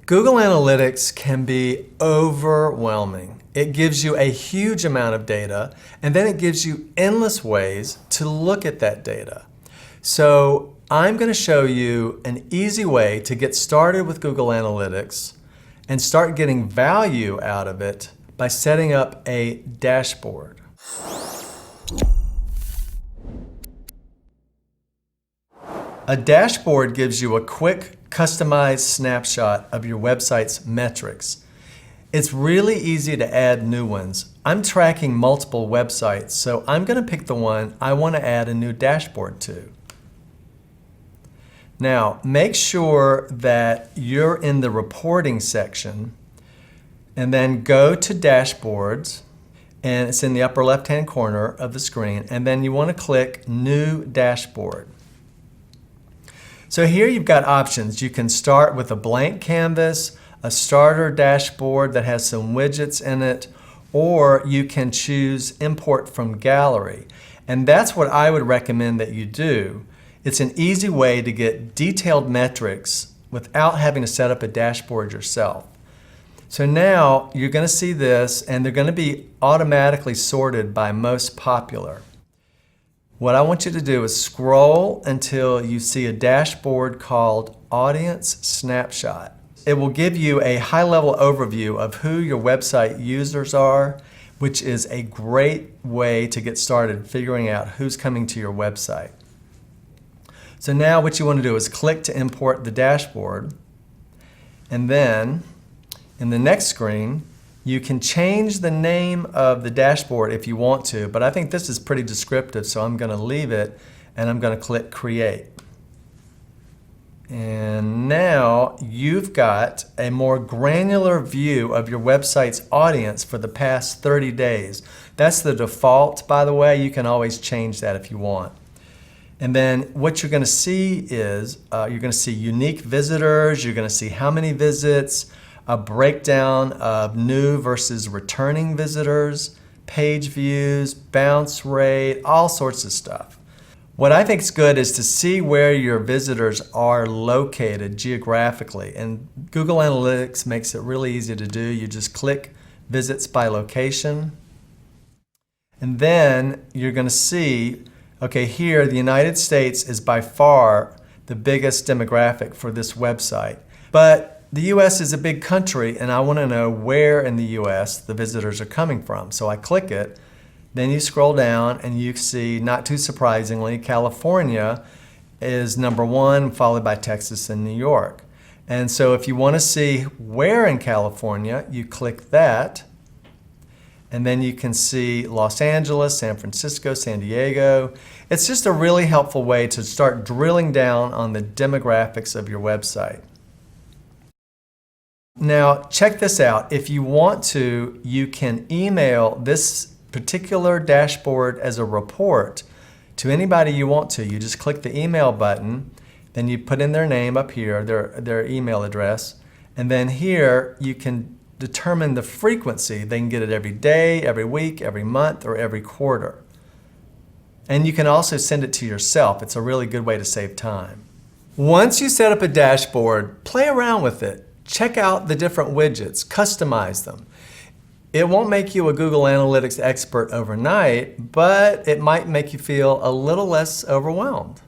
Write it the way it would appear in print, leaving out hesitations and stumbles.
Google Analytics can be overwhelming. It gives you a huge amount of data, and then it gives you endless ways to look at that data. So I'm going to show you an easy way to get started with Google Analytics and start getting value out of it by setting up a dashboard. A dashboard gives you a quick, customized snapshot of your website's metrics. It's really easy to add new ones. I'm tracking multiple websites, so I'm going to pick the one I want to add a new dashboard to. Now, make sure that you're in the reporting section, and then go to Dashboards, and it's in the upper left-hand corner of the screen, and then you want to click New Dashboard. So here you've got options. You can start with a blank canvas, a starter dashboard that has some widgets in it, or you can choose Import from Gallery. And that's what I would recommend that you do. It's an easy way to get detailed metrics without having to set up a dashboard yourself. So now you're going to see this, and they're going to be automatically sorted by most popular. What I want you to do is scroll until you see a dashboard called Audience Snapshot. It will give you a high-level overview of who your website users are, which is a great way to get started figuring out who's coming to your website. So now what you want to do is click to import the dashboard, and then in the next screen, you can change the name of the dashboard if you want to, but I think this is pretty descriptive, so I'm going to leave it, and I'm going to click Create. And now you've got a more granular view of your website's audience for the past 30 days. That's the default, by the way. You can always change that if you want. And then what you're going to see is you're going to see unique visitors, you're going to see how many visits, a breakdown of new versus returning visitors, page views, bounce rate, all sorts of stuff. What I think is good is to see where your visitors are located geographically, and Google Analytics makes it really easy to do. You just click Visits by Location, and then you're going to see, okay, here the United States is by far the biggest demographic for this website, but the US is a big country, and I want to know where in the US the visitors are coming from. So I click it, then you scroll down and you see, not too surprisingly, California is #1, followed by Texas and New York. And so if you want to see where in California, you click that, and then you can see Los Angeles, San Francisco, San Diego. It's just a really helpful way to start drilling down on the demographics of your website. Now, check this out. If you want to, you can email this particular dashboard as a report to anybody you want to. You just click the email button, then you put in their name up here, their email address, and then here you can determine the frequency. They can get it every day, every week, every month, or every quarter. And you can also send it to yourself. It's a really good way to save time. Once you set up a dashboard, play around with it. Check out the different widgets, customize them. It won't make you a Google Analytics expert overnight, but it might make you feel a little less overwhelmed.